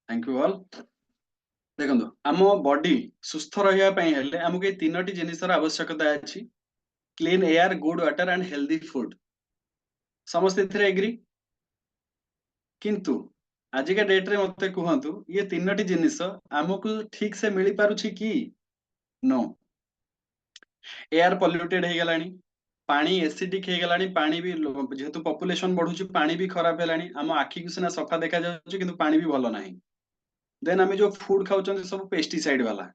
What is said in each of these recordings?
Thank you all. देखो आम body सुस्थ रही आमको ये तीनो जिनसर आवश्यकता अच्छी। Clean air, good water and healthy food. समस्त एग्री। किंतु आजिका डेट रे मते कहतु ये तीनो जिनिस आमको ठीक से मिल पारुछि कि नो। एयर पॉल्यूटेड हो गलानी, पानी एसिडिक हो गलानी, पानी भी जेहेतु पॉपुलेशन बढ़ुछि पानी भी खराब हेलानी। आम आखि को सिना सफा देखा जाउछि किंतु पानी भी भलो नाही। देन आमे जो फूड खाउछन सब पेस्टिसाइड वाला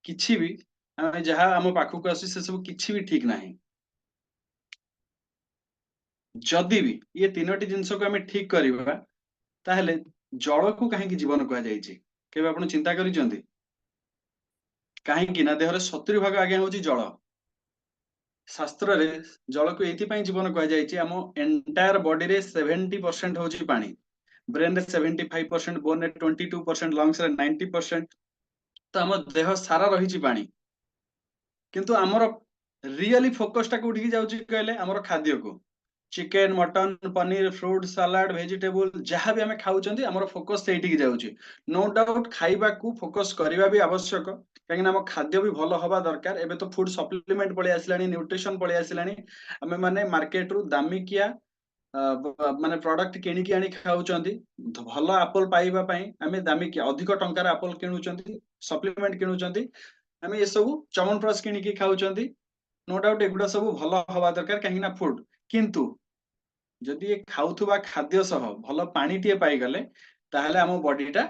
किछि भी आमे जहा आम पाखक आसी से सब किछि भी ठीक नाही। जदि भी ये तीनोटी जिनिस को आमे ठीक करिबा ताहेले जल को काहे जीवन कहा जायछि केबे आपण चिंता करिसंती? काहे कि ना देहर 70% आज्ञा होछि जल। शास्त्र रे जल को एथि पई जीवन कहा जायछि। आम एंटायर बॉडी रे 70% होछि पानी, ब्रेन रे 75%, बोन रे 22%, लंग्स रे 90%। तो आम देह सारा रहिछि पानी। किंतु आमर रियली फोकस टा कोठी की जाउछि कहले आमर खाद्य को। Chicken, mutton, paneer, fruit, salad, vegetable जहाँ भी आम खाऊँ आम फोकस से जाऊँगी। नो डाउट खाइबा को फोकस करवा भी आवश्यक कहीं आम खाद्य भी भल हवा दरकार। एबे तो फूड सप्लीमेंट पलि आसला, न्यूट्रिशन पलि आसला। आम मैंने मार्केट रु दामिकिया माने प्रोडक्ट किणिकी आनी खाऊँगी। भल एप्पल पाइबा आम दामिकिया अधिक टंकार एप्पल किणुचंती, सप्लीमेंट किणुचंती। आम ये सब चमनप्राश किणिकी खाऊँगी। नो डाउट एगुड़ा सब भल हवा दरकार कहीं फूड। किंतु जदि ये खाउथुबा खाद्य सह भल पानी टे पाइगले ताहले आम बॉडीटा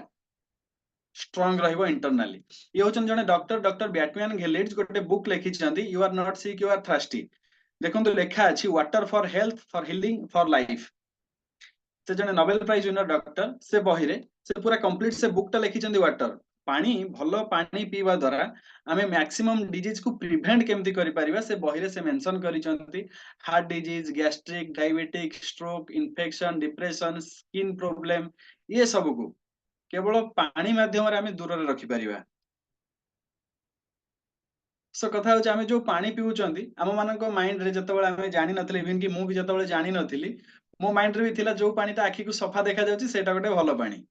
स्ट्रांग रहिबो इंटरनली। ये होचन जने डॉक्टर बैटमैन गेलिट्स गोटे बुक लिखिछंती, you are not sick, you are thirsty. देखंतु लेखा अछि water for health, for healing, for life. से जने नोबेल प्राइज विनर डॉक्टर से बही रे से पूरा कंप्लीट से बुकटा लिखिछंती वाटर पानी भल पानी पीवा द्वारा आमे मैक्सिमम डिजीज को प्रिवेंट केमती करि परिबा से बही रे से मेंशन करिसंती। Heart disease, gastric, diabetic, stroke, infection, depression, skin problem ये सब को केवल पानी माध्यम रे आमे दूर रे रखि परिबा। सो कथा होचे आमे जो पानी पिउचंती आम मानक माइंड रे जतबेले आमे जानि नथिले, इवन कि मु भी जतबेले जानि नथिली मो माइंड रे भी थिला जो पानीटा आखि को सफा देखा जाउची सेटा गोटे भलो पानी।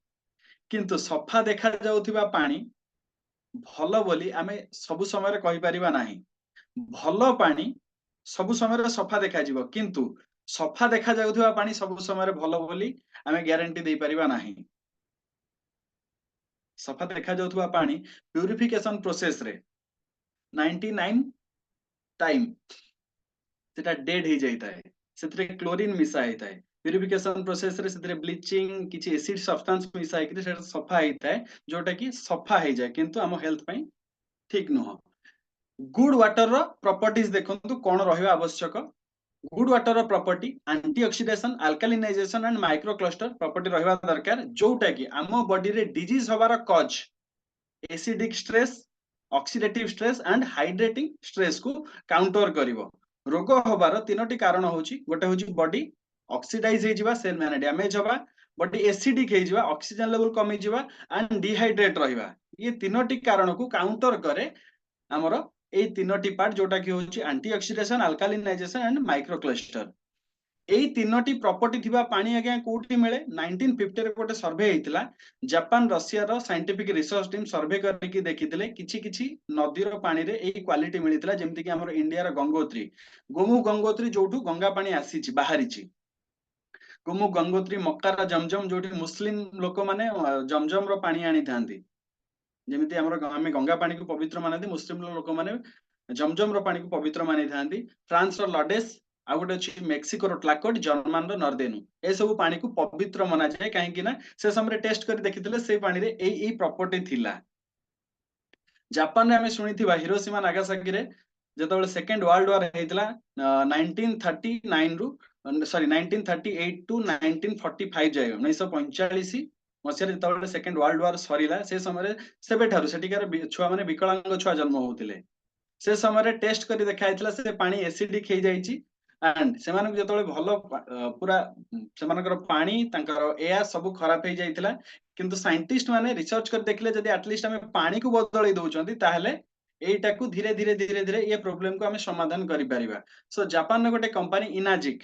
किंतु सफा देखा जाउथिबा पानी भलो बोली आमे सब समय रे कहि परिबा नाही। भलो पानी सब समय रे सफा देखा जिवो, किंतु सफा देखा जाउथिबा पानी सब समय रे भलो बोली आमे ग्यारंटी देई परिबा नाही। सफा देखा जाउथिबा पानी प्यूरिफिकेशन प्रोसेस रे 99 टाइम सेटा डेड ही जाइताय, सेतरे क्लोरीन मिसा हेताय। प्यूरिफिकेशन प्रोसेस रे सेतरे ब्लीचिंग किछि एसिड सब्सटेंस मिसा हेकि सेटा सफा हेताय, जोटा कि सफा हे जाय किंतु हम हेल्थ पई ठीक नुह। गुड वाटर रो प्रॉपर्टीज देखंतु कोन रहिबा आवश्यक। गुड वाटर रो property antioxidation, alkalinization and micro cluster property रहिबा दरकार, जोटा कि आम बॉडी रे डिजीज होबार cause acidic stress, oxidative stress and hydrating stress को काउंटर करिवो। रोग होबार तीनोटी कारण होची, गोटे होची बॉडी ऑक्सीडाइज हे जिवा, सेल मैंने डैमेज होबा, बॉडी एसिडिक हे जिवा, ऑक्सीजन लेवल कमी जिवा एंड डिहाइड्रेट रहिबा। ये तीनोटी कारण को काउंटर करे हमरो ए तीनोटी पार्ट, जोटा कि होची antioxidation, alkalinization and micro cluster. एई तीनोटी प्रॉपर्टी थिबा पानी आज्ञा कोठी मिले 1950 रे गोटे सर्वे हेतिला। जापान रशिया रो साइंटिफिक रिसर्च टीम सर्वे करके देखिथिले किछि किछि नदी रो पानी रे एई क्वालिटी मिलिथिला, जेमति कि हमर इंडिया रो गंगोत्री, गोमु गंगोत्री जोठु गंगा पानी आसीछि बाहरिछि। गोमु गंगोत्री, मक्कार, जमजम जोठी मुस्लिम लोक माने जमजम रो पानी आनी थांती। जेमिति हमर आमे गंगा पानी को पवित्र मानती, मुस्लिम लोक माने जमजम रो पानी को पवित्र मानी थांती। फ्रांस रो लडेस आ गोटे अछि मेक्सिको रो ट्लाकोट, जर्मन रो नर्देनु ए सब पानी को पवित्र माना जाय काहे कि ना से समय रे टेस्ट कर देखिथिले से पानी रे एई प्रॉपर्टी थिला। जापान रे आमे सुनिथिबा हिरोशिमा नागासाकी रे जेतबेले सेकंड वर्ल्ड वार हेतिला 1939 रु सॉरी 1938 टू 1945 जाय 1945 मसिया जेतबेले सेकंड वर्ल्ड वार सरीला से समय रे सेबे ठारू सेटिकार छुआ माने विकलांग छुआ जन्म होतिले। से समय रे टेस्ट करी देखा हेतिला से पानी एसिडिक हे जाईची एंड सेमानक जेतबेले भलो पूरा सेमानकर पानी तांकर एयर सब खराब हे जाईतिला। किंतु साइंटिस्ट माने रिसर्च कर देखले जदी एटलीस्ट हमें पानी को बदलै दउचंती ताहले एटा को धीरे धीरे धीरे धीरे ये प्रॉब्लम को हमें समाधान करि परिबा। सो जापान रे गोटे कंपनी इनाजिक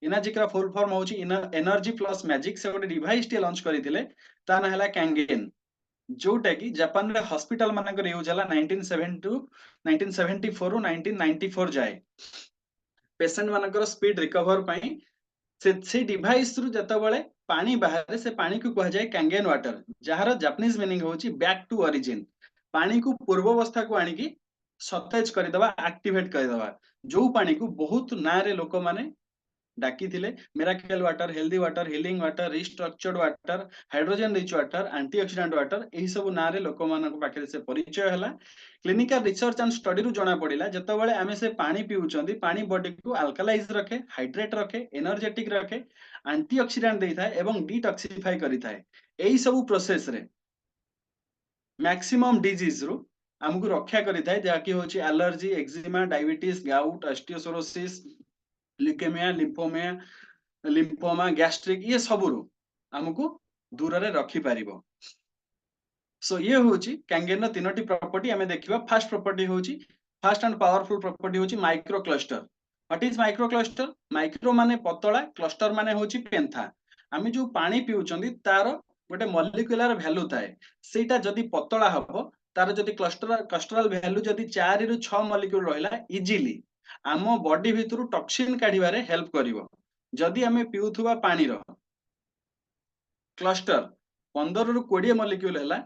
एनर्जी का फुल फॉर्म होची एनर्जी प्लस मैजिक से गोटे डिवाइस टे लॉन्च करथिले ता ना हला कैंगेन जोटा कि जापान रे हॉस्पिटल मानकर यूज हला 1970 टू 1974 रु 1994 जाए पेशेंट मानकर स्पीड रिकवर पई से डिवाइस रु जतबळे पानी बाहर से पानी को कह जाए कैंगेन वाटर जहार जापानीज मीनिंग होची बैक टू ओरिजिन पानी को पूर्वावस्था को आनी की सतेज करदवा एक्टिवेट करदवा जो पानी को बहुत ना रे लोक माने डाकी थिले miracle water healthy water healing water restructured water hydrogen rich water antioxidant water एही सब ना रे लोक मानक पाखरे से परिचय हला क्लिनिकल रिसर्च एंड स्टडी रु जणा पड़िला जतबेले आमे से पानी पिउचंदी पानी बॉडी को अल्कलाइज रखे हाइड्रेट रखे एनर्जेटिक रखे एंटीऑक्सीडेंट देइथाय एवं डिटॉक्सिफाई करिथाय एही सब प्रोसेस रे मैक्सिमम डिजीज रु हमकु रक्षा करिथाय जाकी होची allergy eczema diabetes gout osteoporosis leukemia lymphoma lymphoma gastric ये सबुरु हमकु दूर रे रखी पारिबो सो ये होची कैंगेन तीनोटी प्रॉपर्टी हमें देखिबा फर्स्ट प्रॉपर्टी होची फर्स्ट एंड पावरफुल प्रॉपर्टी होची micro cluster what is micro cluster micro माने पतला क्लस्टर माने होची पेंथा आमे जो पानी पिउचंदी तार गोटे मॉलिक्यूलर वैल्यू थाए सेटा जदी पतला हबो तार जदी क्लस्टरल वैल्यू जदी 4 रु 6 मॉलिक्यूल रहिला इजीली आम बॉडी भितरु टॉक्सिन काढिबारे हेल्प करिवो जदी आमे पिउथुवा पानी रो क्लस्टर 15 रु 20 मॉलिक्यूल हैला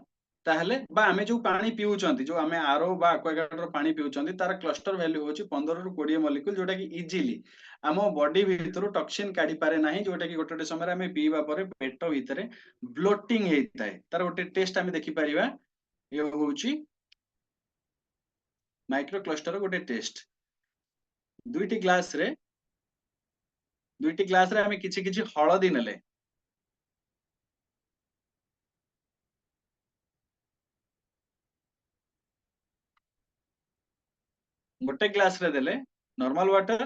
ताहले बा आमे जो पानी पिउचंती जो आमे आरो बा एक्वागार्ड रो पानी पिउचंती तार क्लस्टर वैल्यू होची 15 रु 20 मॉलिक्यूल जोटा कि इजीली आम बॉडी भितरु टॉक्सिन काढी पारे नाही जोटा कि गोटे समय आमे पीवा परे पेट भितरे ब्लोटिंग हेइताय तार गोटे टेस्ट आमे देखि परिबा ये होची माइक्रो क्लस्टर गोटे टेस्ट दुईटी ग्लास रे आमे किछि किछि हळदी नेले गोटे ग्लास रे देले नॉर्मल वाटर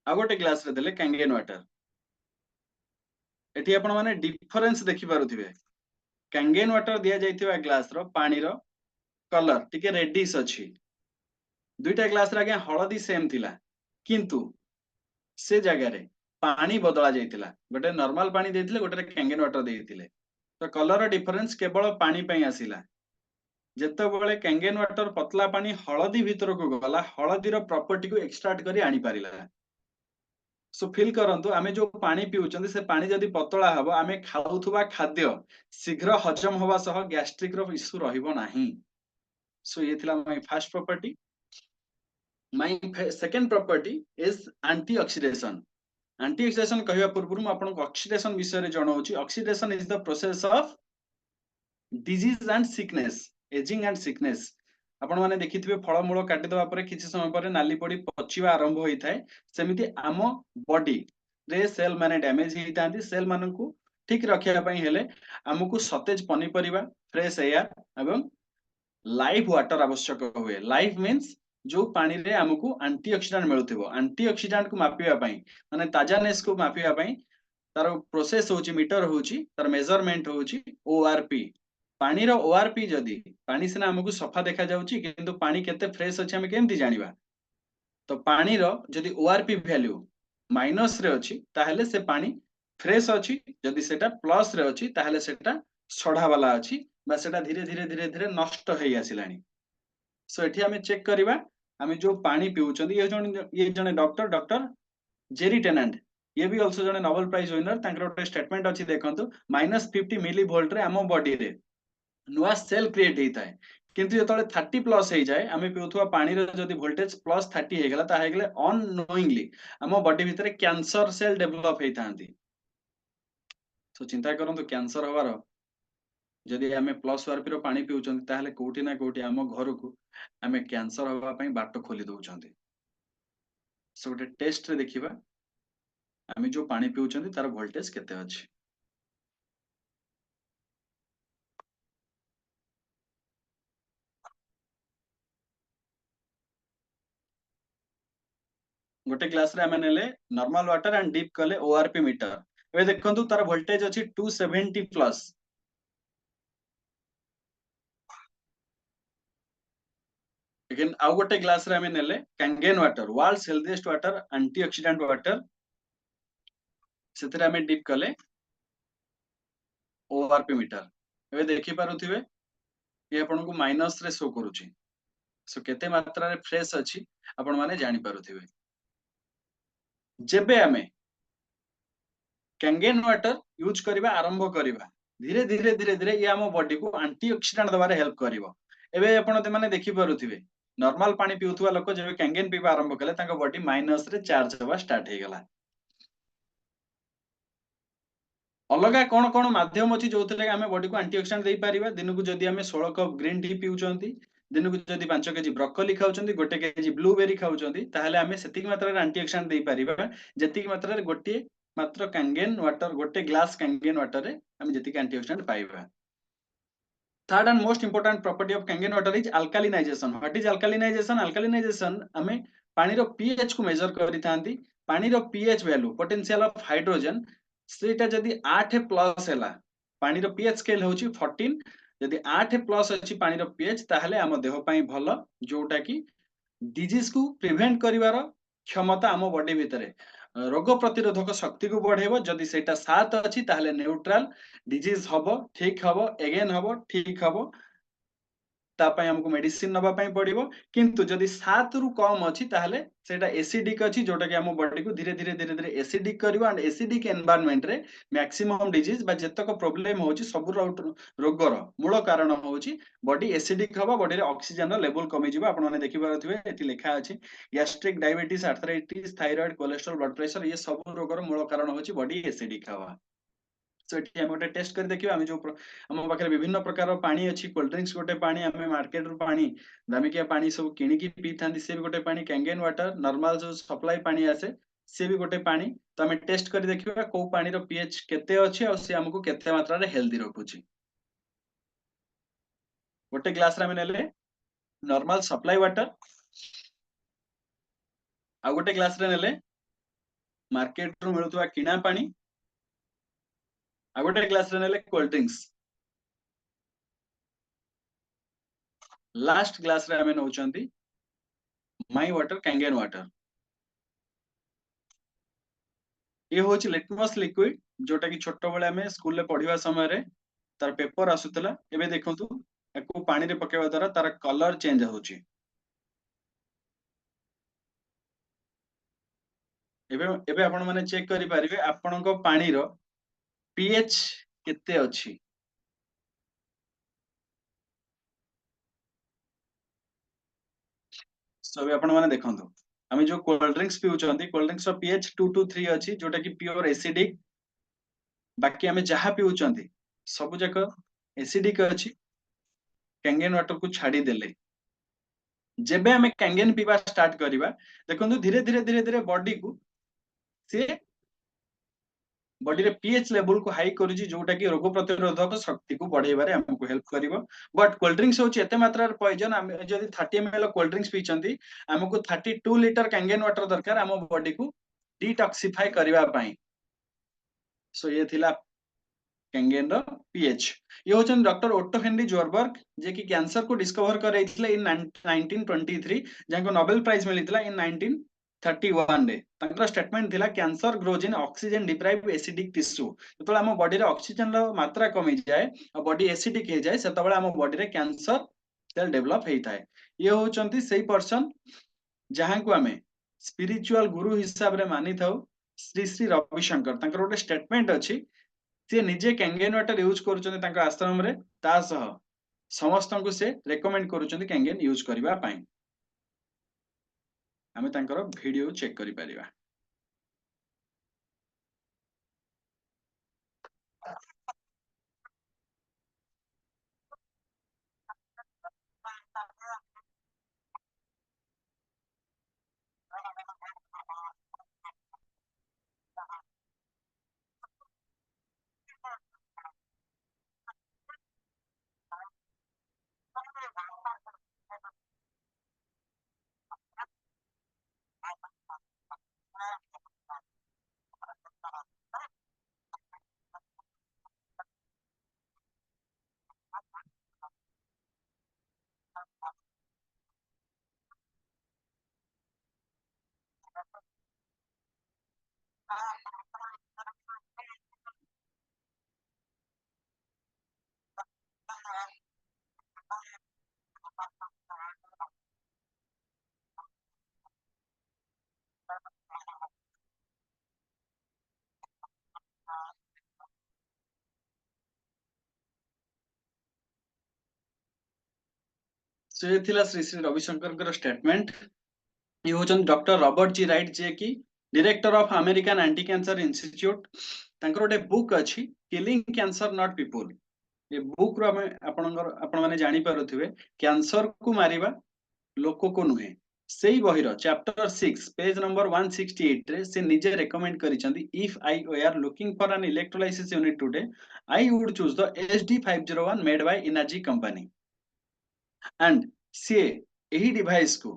आ गोटे ग्लास रे देले कैंगेन वाटर एठी आपण माने डिफरेंस देखि पारुथिबे कैंगेन वाटर दिया जाइथिबा ग्लास रो पानी रो कलर टिके रेडिश अछि दुईटा ग्लास रे आगे हळदी सेम थिला किंतु से जगह रे पानी बदला जाइतिला गोटे नॉर्मल पानी देथिले गोटे कैंगेन वाटर देथिले तो कलर डिफरेंस केवल पानी पई आसिला जेतेबेले कैंगेन वाटर पतला पानी हळदी भितर को गला हळदी रो प्रॉपर्टी को एक्सट्रैक्ट करी आनी पारिला सो फील करंतु आमे जो पानी पिउचंदी से पानी जदी पतला हबो आमे खाउथुबा खाद्य शीघ्र हजम होबा सह गैस्ट्रिक रो इश्यू रहिबो नाही सो ये थिला my first property my second property is antioxidation antioxidation कहवा पूर्व मु आपन ऑक्सीडेशन विषय रे जणाउची oxidation is the process of disease and sickness ageing and sickness आपण माने देखिथिबे फळमूळ काटि दवा परे किछि समय परे नाली पडी पचिवा आरंभ होई थाए सेमिति आमो बॉडी रे सेल माने डैमेज हेई तांती सेल माननकु ठीक रखिया पई हेले हमकु सतेज पनी परिबा फ्रेश एयर एवं लाइव वाटर आवश्यक हुए लाइव मीन्स जो पानी रे हमकु एंटीऑक्सीडेंट मिलुथिबो एंटीऑक्सीडेंट को मापिवा पई माने ताजानेस को मापिवा पई तार प्रोसेस होची मीटर होची तार मेजरमेंट होची ओआरपी पानी रो ओआरपी जदी पानी सिना हमकु सफा देखा जाउची किंतु पानी केते फ्रेश अछि हम केमति जानिबा तो पानी रो जदी ओआरपी वैल्यू माइनस रे अछि ताहेले से पानी फ्रेश अछि जदी सेटा प्लस रे अछि ताहेले सेटा सढ़ा वाला अछि बा सेटा धीरे धीरे धीरे धीरे नष्ट हेई आसिलानी सो एठी हमें चेक करिबा हमें जो पानी पिउचंदी ये जने डॉक्टर जेरी टेनेंट ये भी ऑल्सो जने नोबेल प्राइज विनर तांकर गोटे स्टेटमेंट अछि देखंतु -50 मिली वोल्ट रे हमो बॉडी रे नुआ सेल क्रिएट हेइताय किंतु जेतले 30 प्लस हे जाय आमे पिउथुवा पानी रे जदी वोल्टेज +30 हे गेला ता हे गेले अननोइंगली हमो बॉडी भितरे कैंसर सेल डेवलप हेइतांती सो चिंता करंतु कैंसर होवार जदी आमे प्लस आरपी रो पानी पिउचंती ताहले कोठी ना कोठी हमो घर को आमे कैंसर होवा पई बाट खोली दउचंती सो गोटे टेस्ट रे देखिबा आमे जो पानी पिउचंती तार वोल्टेज केते अछि गोटे ग्लास रे आमे नेले नॉर्मल वाटर एंड डीप कले ओआरपी मीटर ए देखंतु तार वोल्टेज अछि 270 प्लस अगेन आउ गोटे ग्लास रे हमें नेले Kangen water world's healthiest water antioxidant water सेतरे हमें डिप कले ओआरपी मीटर एबे देखि पारुथिबे ये आपन को माइनस रे शो करूची सो केते मात्रा रे फ्रेश अछि आपण माने जानि पारुथिबे जेबे हमें कैंगेन वाटर यूज करबा आरंभ करबा धीरे धीरे धीरे धीरे ये हम बॉडी को एंटीऑक्सीडेंट दबारे हेल्प करिवो एबे आपण ते माने देखि पारुथिबे नॉर्मल पानी पिउथुवा लोक जेबे कैंगेन पीबा आरंभ कले तांको बॉडी माइनस रे चार्ज होबा स्टार्ट हे गेला अलगा कोन कोन माध्यम अछि जोथिले हमें बॉडी को एंटीऑक्सीडेंट देई परिबा दिन को जदी हमें 16 कप ग्रीन टी पिउचंती दिन को जदी 5 केजी ब्रोकोली खाउचंती 1 केजी ब्लूबेरी खाउचंती ताहले हमें सेतिक मात्रा रे एंटीऑक्सीडेंट देई परिबा जेतिक मात्रा रे गोटे मात्र कैंगेन वाटर गोटे ग्लास कैंगेन वाटर रे हमें जेतिक एंटीऑक्सीडेंट पाइबा third and most important property of Kangen water is alkalinization what is alkalinization alkalinization हमें पानी रो पीएच को मेजर करितांती पानी रो pH value potential of hydrogen सेटा जदी 8 प्लस हैला पानी रो पीएच स्केल होची 14 जदी 8 प्लस अछि पानी रो पीएच ताहले हम देह पई भलो जोटा की डिजीज को प्रिवेंट करिवार क्षमता आम बॉडी भितरे रोग प्रतिरोधक शक्ति को बढ़ेबो जदी सेटा 7 अछि ताहले न्यूट्रल डिजीज हबो ठीक हबो अगेन हबो ठीक हबो तापाई हमको मेडिसिन नबा पाई पड़िबो किंतु जदी 7 रु कम अछि ताहले सेटा एसिडिक अछि जोटा कि हम बॉडी को धीरे धीरे धीरे धीरे एसिडिक करिवो एंड एसिडिक एनवायरनमेंट रे मैक्सिमम डिजीज बा जतक प्रॉब्लम होची सब रोगर मूल कारण होची बॉडी एसिडिक हबो बॉडी रे ऑक्सीजन रो लेवल कमी जिवो आपण माने देखि पारथिबे एति लेखा अछि gastric diabetes arthritis thyroid cholesterol blood pressure ये सब रोगर मूल कारण होची बॉडी एसिडिक हवा सो एठी हम गोटे टेस्ट कर देखिबा हम जो हम पाखरे विभिन्न प्रकार पानी अछि कोल्ड ड्रिंक्स गोटे पानी हमें मार्केट रो पानी दामिकिया पानी सब किनि की पीथांती से भी गोटे पानी कैंगेन वाटर नॉर्मल जो सप्लाई पानी आसे से भी गोटे पानी तो हमें टेस्ट कर देखिबा को पानी रो पीएच केते अछि और से हमको केते मात्रा रे हेल्दी रखुची गोटे ग्लास रे हमें नेले नॉर्मल सप्लाई वाटर आ गोटे ग्लास रे नेले मार्केट रो मिलुतवा किना पानी आ गोटे ग्लास रे नेले कोल्ड ड्रिंक्स लास्ट ग्लास रे हमें नउचंती माई वाटर कैंगेन वाटर ये होची लिटमस लिक्विड जोटा कि छोट बेले हमें स्कूल रे पढ़िबा समय रे तार पेपर आसुतला एबे देखंतु एको पानी रे पकेबा द्वारा तार कलर चेंज होची एबे एबे आपण माने चेक करि परिबे आपणको पानी रो पीएच केते अछि सब आपण माने देखंतु हमें जो कोल्ड ड्रिंक्स पिउचंती कोल्ड ड्रिंक्स रो पीएच 2 टू 3 अछि जोटा कि प्योर एसिडिक बाकी हमें जहा पिउचंती सब जक एसिडिक अछि कैंगेन वाटर को छाडी देले जेबे हमें कैंगेन पीबा स्टार्ट करिबा देखंतु धीरे धीरे धीरे धीरे बॉडी को से बॉडी रे पीएच लेवल को हाई करूची जोटा कि रोग प्रतिरोधक शक्ति को बढ़ेबारे हमको हेल्प करिवो बट कोल्ड ड्रिंक्स होची एते मात्रा रे पॉइजन हम जदी 30 ml कोल्ड ड्रिंक्स पीचंती हमको 32 लीटर कैंगेन वाटर दरकार हम बॉडी को डिटॉक्सिफाई करबा पई सो ये थिला कैंगेन रो पीएच ये होचन डॉक्टर ओटो हेनरी जोरबर्ग जे कि कैंसर को डिस्कवर करैथिले इन 1923 जाको नोबेल प्राइज मिलितला इन 1931 रे तंकर स्टेटमेंट थिला cancer grows in oxygen deprived acidic tissue जतले हम बॉडी रे ऑक्सीजन रो मात्रा कमी जाए और बॉडी एसिडिक हे जाए सेतबेले हम बॉडी रे कैंसर सेल डेवलप हेइथाय ये होचंती सेही पर्सन जहां को हमें स्पिरिचुअल गुरु हिसाब रे मानि थाउ श्री श्री रविशंकर तंकर गोटे स्टेटमेंट अछि से निजे कैंगेन वाटर यूज करूचंती तांका आश्रम रे ता सह समस्तन को से रेकमेंड करूचंती कैंगेन यूज करबा पई हमें तांकर वीडियो चेक करि परिबा से थिला श्री श्री रविशंकर स्टेटमेंट। ये होचन डॉक्टर रॉबर्ट जी राइट जे की director of American anti cancer institute. तांकर गोटे बुक अछि किलिंग कैंसर नॉट पीपल। ये बुक रो आपण माने जानि पारुथिबे कैंसर को मारिबा लोक को नुहे। सेही बहिर चैप्टर 6 पेज नंबर 168 रे से निजे रेकमेंड करिसंदी if I were looking for an electrolysis unit today I would choose the HD501 made by इनर्जी कंपनी एंड सी एही डिवाइस को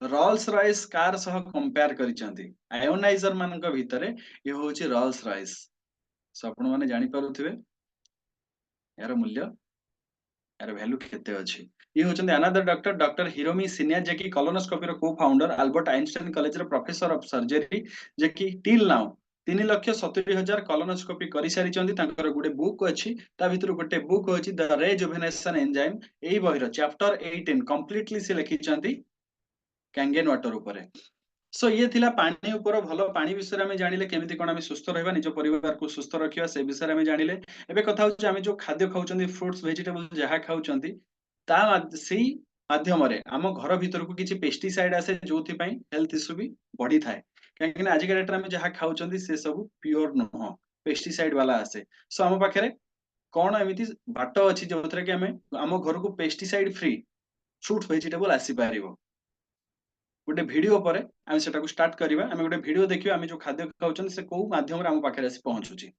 रोल्स रॉयस कार सह कंपेयर करिसंदी। आयोनाइजर मानक भितरे ये होची रोल्स रॉयस। सो आपण माने जानि पारुथिबे यार मूल्य यार वैल्यू केते अछि। ये होचंदी another doctor doctor Hiromi Shinya जे की कोलोनोस्कोपी रो को फाउंडर अल्बर्ट आइंस्टाइन कॉलेज रो प्रोफेसर ऑफ सर्जरी जे की टिल नाउ 3,70,000 कोलोनोस्कोपी करि सारी चंदी। तांकर गुडे बुक अछि ता भितर गुटे बुक अछि द रेजुवेनेशन एंजाइम। एई बहिरो चैप्टर 18 कंप्लीटली से लिखि चंदी कैंगेन वाटर ऊपर। सो ये थिला पानी ऊपर भलो पानी विषय में जानिले केमिति कोन आमे सुस्थ रहबा निज परिवार को सुस्थ रखिबा से विषय में जानिले। एबे कथा होची आमे जो खाद्य खाउचंदी फ्रूट्स वेजिटेबल जहा खाउचंदी ता सेही माध्यम रे आम घर भीतर को किछि पेस्टिसाइड आसे जोथि पई हेल्थ इश्यू भी बढ़ी थाए। काहेकि आज के डेट रे आमे जहा खाउचंदी से सब प्योर नहो पेस्टिसाइड वाला आसे। सो आम पाखरे कोन एमिति बाट अछि जोथरे कि आमे आम घर को पेस्टिसाइड फ्री फ्रूट वेजिटेबल आसी पारिबो। गोटे वीडियो पर आमे सेटा को स्टार्ट करिबा। आमे गोटे वीडियो देखिबा आमे जो खाद्य खाउचन से को माध्यम रे आम पाखरे आसी पहुंचुची।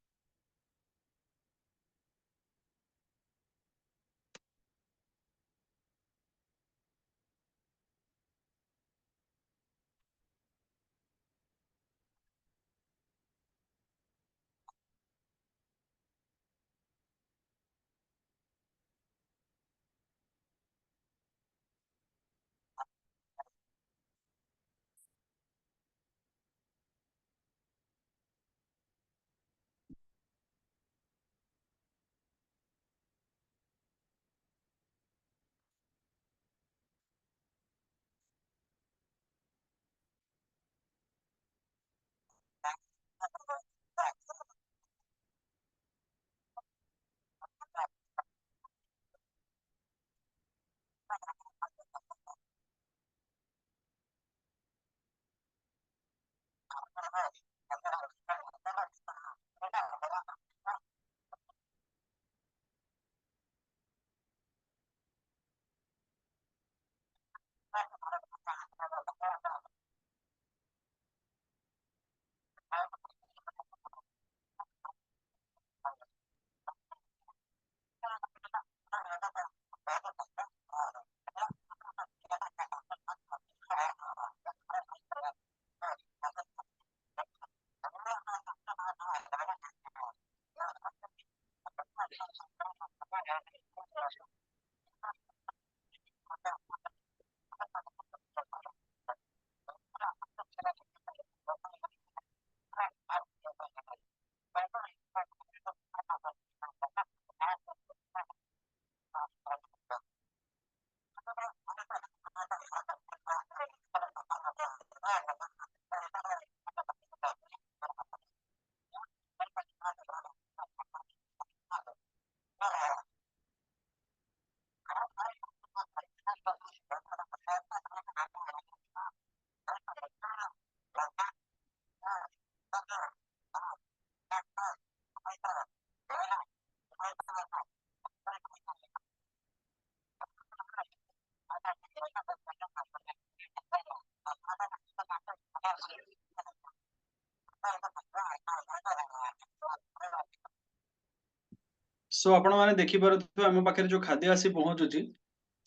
सो आपण माने देखि पारुथिबे आम पाखरे जो खाद्य आसी पहुंचुची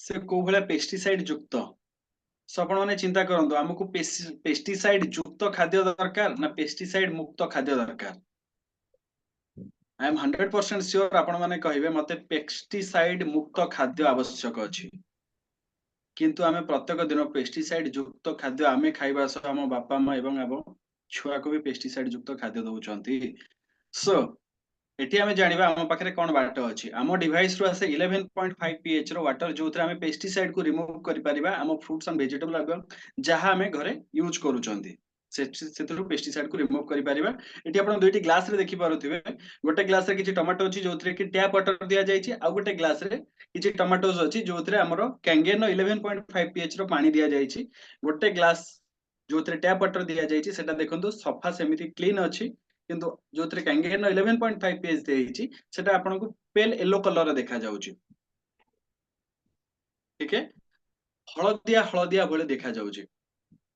से को भले पेस्टिसाइड युक्त। सो आपण माने चिंता करंतु हमकु पेस्टिसाइड युक्त खाद्य दरकार ना पेस्टिसाइड मुक्त खाद्य दरकार। आई एम 100% श्योर आपण माने कहिबे मते पेस्टिसाइड मुक्त खाद्य आवश्यक अछि। किंतु आमे प्रत्येक दिन पेस्टिसाइड युक्त खाद्य आमे खाइबा सह हम बापा माँ एवं आम छुआ को भी पेस्टिसाइड युक्त खाद्य दउचंती। सो एठी आमे जानिबा हम पाखरे कोन बाट अछि। आम डिवाइस रु आसे 11.5 pH रो वाटर जोथरे आमे पेस्टिसाइड को रिमूव करि परिबा आम फ्रूट्स एंड वेजिटेबल एवं जहा आमे घरे यूज करूचंती सेतरु पेस्टिसाइड को रिमूव करि परिबा। एठी आपण दुईटी ग्लास रे देखि पारुथिबे, गोटे ग्लास रे किछि टमाटो अछि जोथरे कि टैप वाटर दिया जायछि, आ गोटे ग्लास रे किछि टमाटोज अछि जोथरे हमरो कैंगेन 11.5 pH रो पानी दिया जायछि। गोटे ग्लास जोथरे टैप वाटर दिया जायछि सेटा देखंतु सफा सेमिति क्लीन अछि, किंतु जोथरे कैंगेन 11.5 pH देइछि सेटा आपनको पेल येलो कलर रे देखा जाउछि। ठीक है, हळदिया हळदिया भले देखा जाउछि।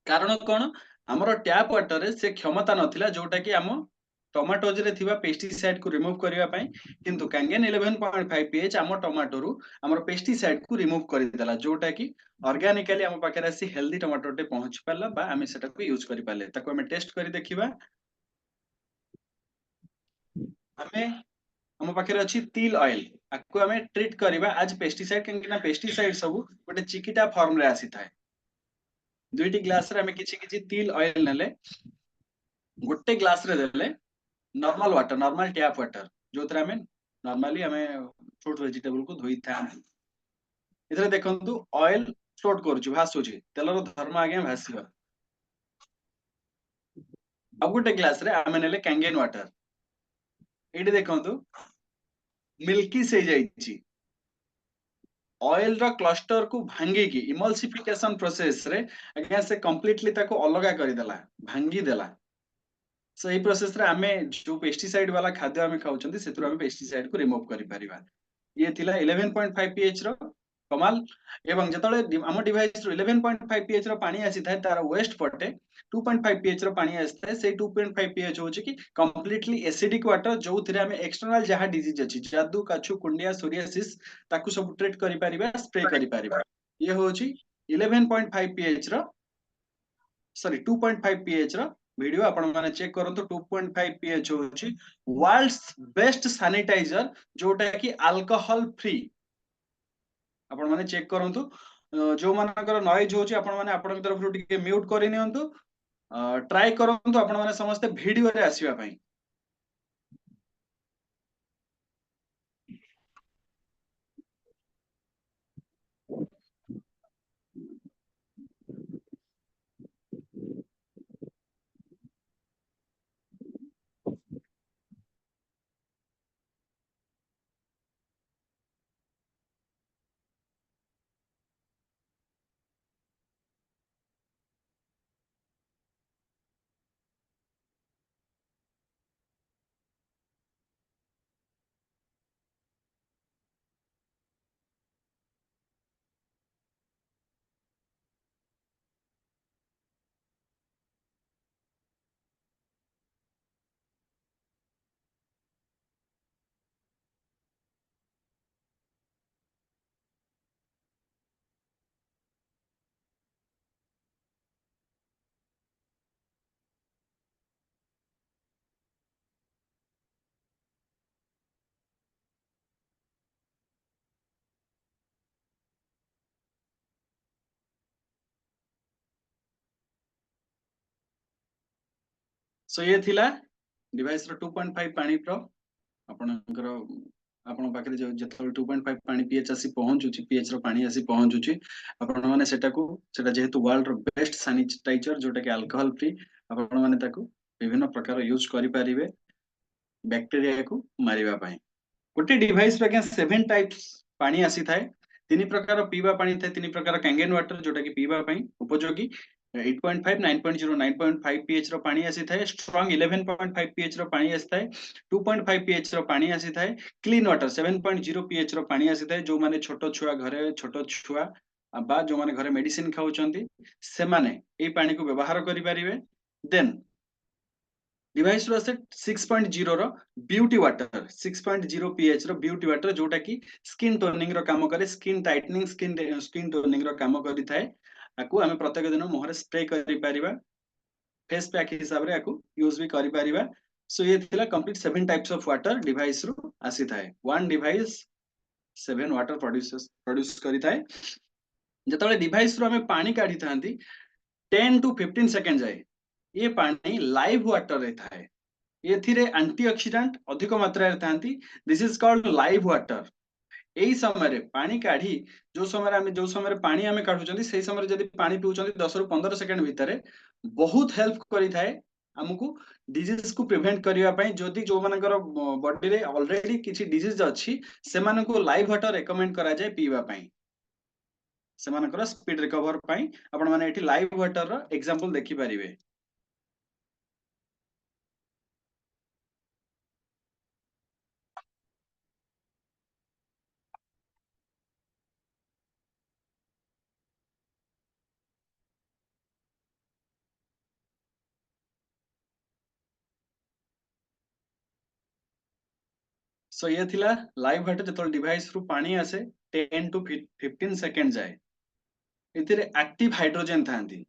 कारण कोन, हमर टैप वाटर रे से क्षमता नथिला जोटा कि हम टमाटोज रे थिबा पेस्टिसाइड को रिमूव करिवा पई, किंतु कैंगेन 11.5 pH हम टमाटो रु हमर पेस्टिसाइड को रिमूव करि देला, जोटा कि ऑर्गेनिकली हम पाखरे आसी हेल्दी टमाटो टे पहुंच पाला बा हम सेटा को यूज करि पाले। ताको हम टेस्ट करि देखिबा। हमें हम पाखरे अछि तिल ऑयल, आको हमें ट्रीट करिबा आज पेस्टिसाइड, काहेकि पेस्टिसाइड सब गोटे चिकिटा फॉर्म रे आसी थाए। दुईटी ग्लास रे हमें किछि किछि तिल ऑयल नेले, गोटे ग्लास रे देले normal water, normal tap water जोथरे हमें नॉर्मली हमें फ्रूट वेजिटेबल को धोई था। इधर देखंतु ऑयल फ्लोट करूछि, भासुछि, तेलर धर्म आगे भासिबा। आ गोटे ग्लास रे हमें नेले कैंगेन वाटर, एठी देखंतु मिल्की से जाइछि। ऑयल रो क्लस्टर को भांगी की इमल्सिफिकेशन प्रोसेस रे अगे से कंप्लीटली ताको अलगा करि देला, भांगी देला। सो एई प्रोसेस रे हमें जो पेस्टिसाइड वाला खाद्य हमें खाउछंती सेतुर हमें पेस्टिसाइड को रिमूव करि परिबा। ये थिला 11.5 pH रो कमाल। एवं जतले हम डिवाइस रो 11.5 pH रो पानी आसी थाए तार वेस्ट पटे 2.5 pH रो पानी आसी थाए। से 2.5 pH होछि कि कंप्लीटली एसिडिक वाटर जोथिरे हमें एक्सटर्नल जहा डिजीज अछि, जादू काछु कुंडिया सोरियासिस ताकू सब ट्रीट करि परिबा, स्प्रे करि परिबा। ये होछि 11.5 pH रो सॉरी 2.5 pH रो वीडियो आपण माने चेक करंतु। 2.5 pH होछि वर्ल्ड्स बेस्ट सैनिटाइजर जोटा कि अल्कोहल फ्री। आपण माने चेक करंतु, जो मानकर नॉइज होछि आपण माने आपण तरफ टिके म्यूट करि नियंतु, ट्राई करंतु आपण माने समस्त वीडियो रे आसीबा पई। सो ये थिला डिवाइस रो 2.5 पानी प्रो आपणकर आपण पाखरे जो जतल 2.5 पानी पीएच आसी पहुंचुची, पीएच रो पानी आसी पहुंचुची, आपण माने सेटा को सेटा जेहेतु वर्ल्ड रो बेस्ट सैनिटाइजर जोटा कि अल्कोहल फ्री, आपण माने ताको विभिन्न प्रकार यूज करि परिबे बैक्टीरिया को मारिबा पई। गोटे डिवाइस रो 7 टाइप्स पानी आसी थाए। तीन प्रकार पीवा पानी थाए, तीन प्रकार कैंगेन वाटर जोटा कि पीवा पई उपयोगी। 8.5 9.0 9.5 pH रो पानी आसी थाए। स्ट्रांग 11.5 pH रो पानी आसी थाए। 2.5 pH रो पानी आसी थाए। क्लीन वाटर 7.0 pH रो पानी आसी थाए। जो माने छोटो छुआ घरे छोटो छुआ बा जो माने घरे मेडिसिन खाउचंती से माने ए पानी को व्यवहार करि परिबे। देन डिवाइस रो से 6.0 रो ब्यूटी वाटर, 6.0 pH रो ब्यूटी वाटर जोटा कि स्किन टोनिंग रो काम करे, स्किन टाइटनिंग स्किन टोनिंग रो काम करि थाए। आकु हमें प्रत्येक दिन मुहरे स्प्रे करि परिबा, फेस पैक हिसाब रे आकु यूज भी करि परिबा। सो ये थिला complete 7 types of water device रो आसी थाए। वन डिवाइस 7 वाटर प्रोड्यूस करि थाए। ଯେତେବେଳେ ଡିଭାଇସ ରୁ ଆମେ ପାଣି କାଢିଥାନ୍ତି 10 to 15 ସେକେଣ୍ଡ ଯାଏ ये पानी लाइव वाटर रे थाए एथिरे आंटीऑक्सीडेंट अधिक मात्रा रे थांती this is called live water एई समय पानी काढ़ी जो समय पानी आमे काढुचंदी सेई समय जदी पानी पिउचंदी 10 रु 15 सेकेंड भितरे बहुत हेल्प करी थाए हमकु डिजीज को प्रिवेंट करिया पई जदी जो मानकर बॉडी रे ऑलरेडी किछि डिजीज अछि सेमानकु लाइव वाटर रेकमेंड करा जाय पीवा पई सेमानकर स्पीड रिकवर पई आपण माने एठी लाइव वाटर रो एग्जांपल देखि परिबे सो ये थिला लाइव वाटर जतल डिवाइस रु पानी आसे 10 to 15 सेकेंड जाए एथिरे एक्टिव हाइड्रोजन थांती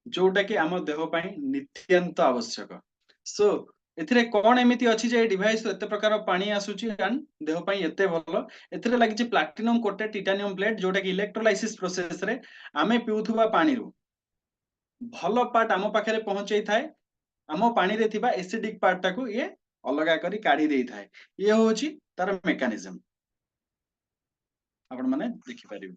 जोटा कि आम देह ପାଇଁ ନିତ୍ୟାନ୍ତ ଆବଶ୍ୟକ सो ଏଥିରେ କଣ ଏମିତି ଅଛି ଯେ ଡିଭାଇସ ଏତେ ପ୍ରକାର ପାଣି ଆସୁଛି and ଦେହ ପାଇଁ ଏତେ ଭଲ ଏଥିରେ ଲାଗିଛି ପ୍ଲାଟିନମ କୋଟେଡ ଟିଟାନିୟମ ପ୍ଲେଟ ଯୋଉଟା କି ଇଲେକ୍ଟ୍ରୋଲାଇସିସ ପ୍ରୋସେସ ରେ ଆମେ ପିଉଥିବା ପାଣିରୁ ଭଲ ପାର୍ଟ ଆମ ପାଖରେ ପହଞ୍ଚେଇ ଥାଏ ଆମ ପାଣିରେ ଥିବା ଏସିଡିକ ପାର୍ଟ ଟାକୁ ଇଏ ଅଲଗା କରି କାଢି ଦେଇଥାଏ ଇଏ ହଉଛି ତାର ମେକାନିଜମ ଆପଣ ମାନେ ଦେଖିପାରିବେ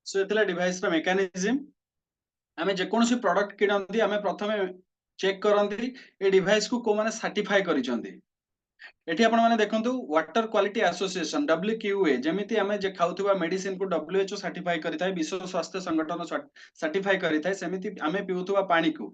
सो ଏଥିଲା ଡିଭାଇସ ର ମେକାନିଜମ ଆମେ ଯେକୌଣସି ପ୍ରଡକ୍ଟ କିଣନ୍ତି ଆମେ ପ୍ରଥମେ ଚେକ୍ କରନ୍ତି ଏ ଡିଭାଇସ କୁ କୋଉମାନେ ସାର୍ଟିଫାଏ କରିଛନ୍ତି ଏଠି ଆପଣ ମାନେ ଦେଖନ୍ତୁ ୱାଟର କ୍ୱାଲିଟି ଆସୋସିଏସନ WQA ଯେମିତି ଆମେ ଯେ ଖାଉଥିବା ମେଡିସିନ କୁ WHO ସାର୍ଟିଫାଇ କରିଥାଏ ବିଶ୍ୱ ସ୍ୱାସ୍ଥ୍ୟ ସଂଗଠନ ସାର୍ଟିଫାଇ କରିଥାଏ ସେମିତି ଆମେ ପିଉଥିବା ପାଣିକୁ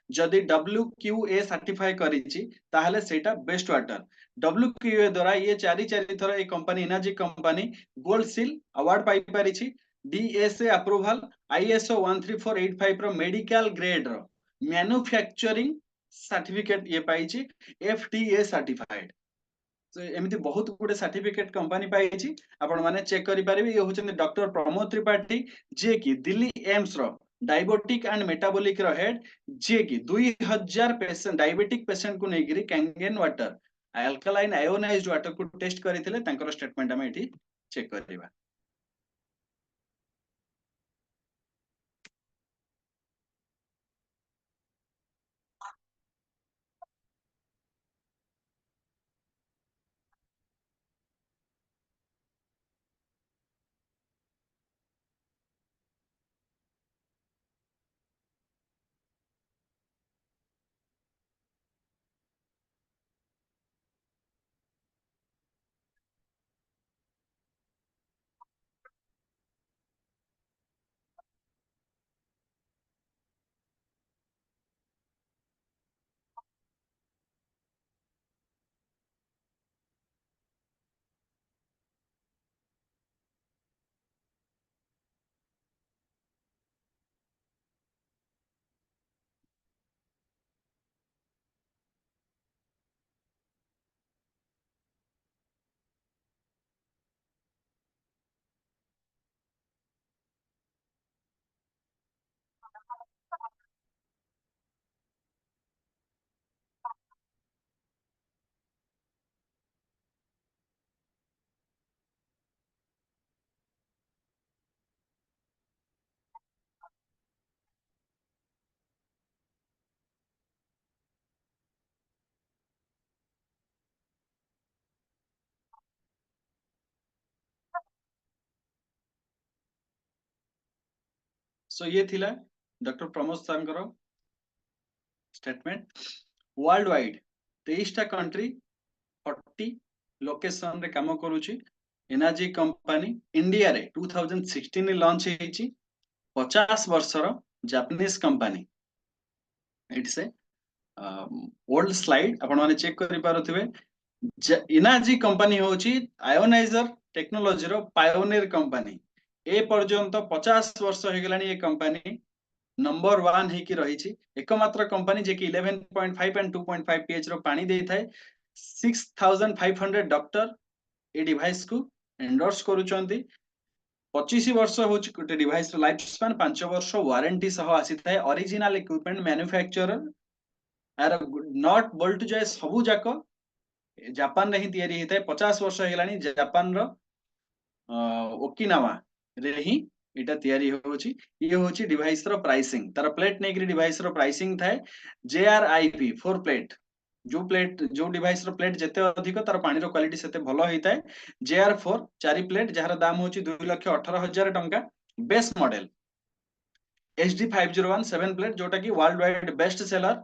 ଯଦି WQA ସାର୍ଟିଫାଇ କରିଛି ତାହେଲେ ସେଇଟା ବେଷ୍ଟ ୱାଟର WQA ଦ୍ୱାରା ଇଏ ଚାରି ଥର ଏଇ company energy company gold seal award ପାଇ ପାରିଛି DSA ଆପ୍ରୁଭାଲ ISO 13485 ର ମେଡିକାଲ ଗ୍ରେଡ ର ମ୍ୟାନୁଫ୍ୟାକ୍ଚରିଂ ସାର୍ଟିଫିକେଟ ଇଏ ପାଇଛି FDA ସାର୍ଟିଫାଇଡ ଏମିତି ବହୁତ ଗୁଡେ ସାର୍ଟିଫିକେଟ କମ୍ପାନୀ ପାଇଛି ଆପଣ ମାନେ ଚେକ୍ କରିପାରିବେ ଇଏ ହଉଛନ୍ତି ଡକ୍ଟର ପ୍ରମୋଦ ତ୍ରିପାଠୀ ଯିଏ କି ଦିଲ୍ଲୀ ଏମ୍ସ ର ଡାଇବେଟିକ ଆଣ୍ଡ ମେଟାବୋଲିକ ର ହେଡ ଯିଏ କି 2000 ପେସେଣ୍ଟ ଡାଇବେଟିକ ପେସେଣ୍ଟ କୁ ନେଇକିରି କ୍ୟାଙ୍ଗେନ ୱାଟର ଆଲକାଲାଇନ ଆୟୋନାଇଜ୍ଡ ୱାଟର କୁ ଟେଷ୍ଟ କରିଥିଲେ ତାଙ୍କର ଷ୍ଟେଟମେଣ୍ଟ ଆମେ ଏଠି ଚେକ୍ କରିବା सो ये थिला doctor Pramod Sankar statement world wide 23टा कंट्री 40 लोकेशन रे काम करूची एनर्जी कंपनी इंडिया रे 2016 लॉन्च हेची 50 वर्षर Japanese company it's a old slide आपण माने चेक करि पारुथिबे एनर्जी कंपनी होची आयोनाइजर टेक्नोलॉजी रो पायोनियर कंपनी ए पर्यंत 50 वर्ष हो गलानी ये कंपनी नंबर 1 हे की रही एकमात्र कंपनी जे कि 11.5 एंड 2.5 pH रो पानी देई थाए 6500 डॉक्टर ए डिवाइस को एंडोर्स करूचंती 25 वर्ष होची गोटे डिवाइस रो लाइफ स्पैन 5 वर्ष वारंटी सह आसी थाए original equipment manufacturer are not बोल्ट जाय सबु जाको जापान रे ही तयारी हेताए 50 वर्ष हो गलानी जापान रो ओकिनावा रे ही इटा तयारी होची ये होची डिवाइस रो प्राइसिंग तार प्लेट नेगरी डिवाइस रो प्राइसिंग थाए JRIP 4 प्लेट जो डिवाइस रो प्लेट जते अधिक तार पानी रो क्वालिटी सेते भलो हेताए JR4 4 प्लेट जहार दाम होची 2,18,000 टंका बेस मॉडल HD501 7 प्लेट जोटा की वर्ल्ड वाइड बेस्ट सेलर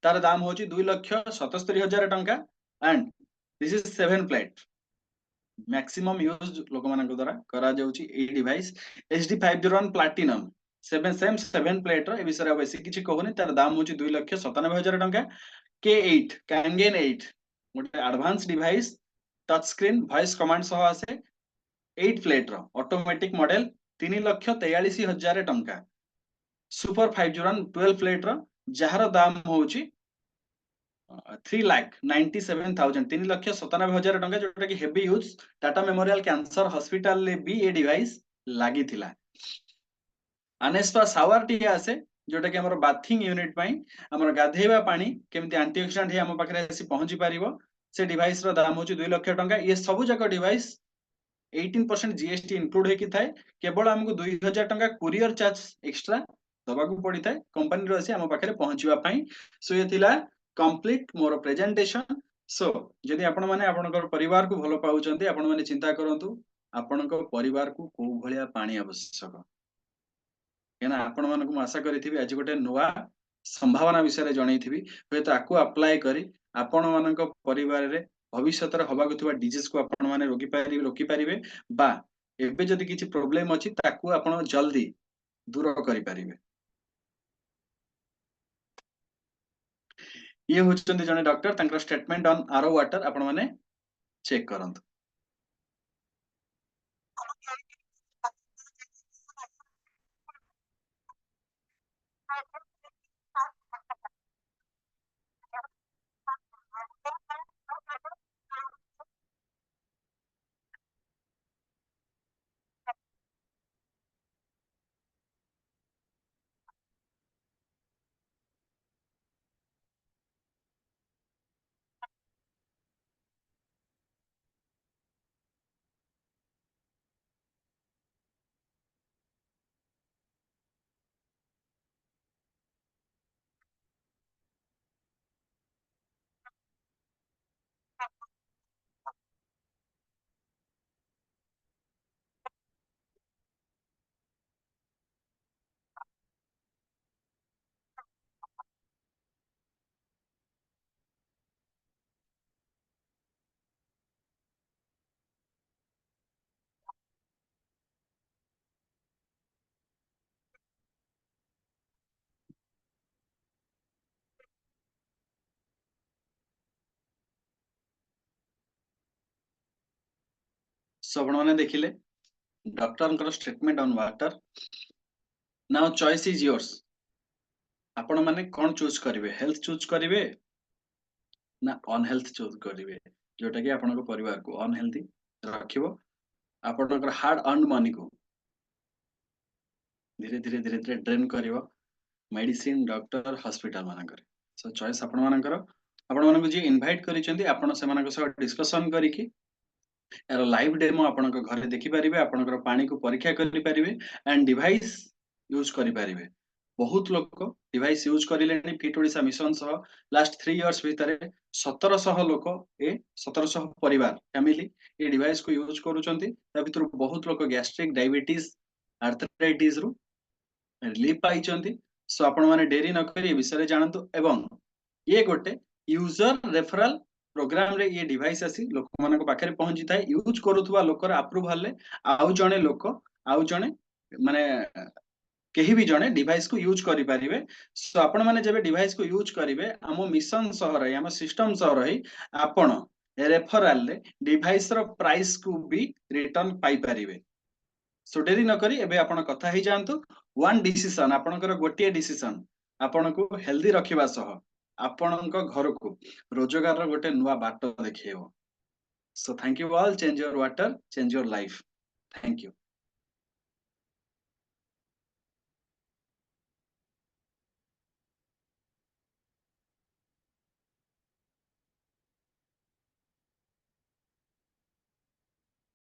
तार दाम होची 2,77,000 टंका and this is 7 plate maximum use लोक मानक द्वारा करा जाउची ए डिवाइस HD501 प्लैटिनम 7 प्लेट रो ए विषय बेसी किछि कहूनी तार दाम होची 2,97,000 टंका K8 कैंगेन 8 गोटे advance device touch screen voice command सह आसे 8 प्लेट रो ऑटोमेटिक मॉडल 3,43,000 टंका सुपर 501 12 प्लेट रो जहार दाम होची 3,97,000 3,97,000 टंका जोटा कि heavy use Tata memorial cancer hospital ले भी ये डिवाइस लागि थिला अनेस्पा शावर टी आसे जोटा कि हमर बाथिंग यूनिट पई हमर गाधेबा पानी केमति एंटीऑक्सीडेंट हे हम पाखरे आसी पहुंची परिबो से डिवाइस रो दाम होची 2 लाख टंका ये सब जाक डिवाइस 18% जीएसटी इंक्लूड हे कि थाए केवल हमको 2,000 टंका कुरियर चार्ज एक्स्ट्रा दबाकू पड़ी थाए कंपनी रो आसी हम पाखरे पहुंचीबा पई सो ये थिला कंप्लीट मोर प्रेजेंटेशन सो जदि आपण माने आपनकर परिवार को भलो पाउचंती आपण माने चिंता करंतु आपनकर परिवार को को भलिया पानी आवश्यक केना आपण मानक मु आशा करिथिबि आज गोटे नुवा संभावना विषय रे जणैथिबि हे तो आकु अप्लाई करी आपण मानक परिवार रे भविष्यत रे हबा गथुवा डिजीज को आपण माने रोकी परिबे बा एबे जदि किछि प्रॉब्लम अछि ताकु आपण जल्दी दूर करि परिबे ये होचंती जने डॉक्टर तांकर स्टेटमेंट ऑन आरो वाटर आपण माने चेक करंतु सो आपण माने देखिले doctor statement on water now choice is yours आपण माने कोन चूज करिवे हेल्थ चूज करिवे ना अनहेल्थ चूज करिवे जोटा कि आपन परिवार को अनहेल्थी रखिबो आपन हार्ड अर्न मनी को धीरे धीरे धीरे धीरे ड्रेन करिवो मेडिसिन डॉक्टर हॉस्पिटल मानकर सो चॉइस आपण मानकर आपण मानको जे इनवाइट करिसेंती आपण से मानक सह डिस्कशन करिकि यार लाइव डेमो आपण घरे देखि परिबे आपण पानी को परीक्षा करि परिबे एंड डिवाइस यूज करि परिबे बहुत लोक डिवाइस यूज करिलेनी फिट ओडिसा मिशन सह लास्ट 3 इयर्स भीतर 1700 लोक ए 1700 परिवार फैमिली ए डिवाइस को यूज करूचंती ता भितर बहुत लोक गैस्ट्रिक डायबिटीज आर्थराइटिस रु रिलीफ पाइचंती सो आपण माने डेरी न करी विषय जानतु एवं ये गोटे यूजर रेफरल प्रोग्राम रे ये डिवाइस आसी लोक मानक पाखरे पहुंची थाए यूज करूथुवा लोकर अप्रूवल ले आउ जणे लोक आउ जणे माने केही भी जणे डिवाइस को यूज करि परिबे सो आपण माने जेबे डिवाइस को यूज करिवे हम मिशन सहर हम सिस्टम सहर ही आपण रेफरल ले डिवाइस रो प्राइस को भी रिटर्न पाई परिबे सो डेरी न करी एबे आपण कथा ही जानतु वन डिसीजन आपणकर गोटिए डिसीजन आपण को हेल्दी रखिबा सह आपणक घर को रोजगार रो गोटे नुवा बाट देखियो so thank you all change your water change your life thank you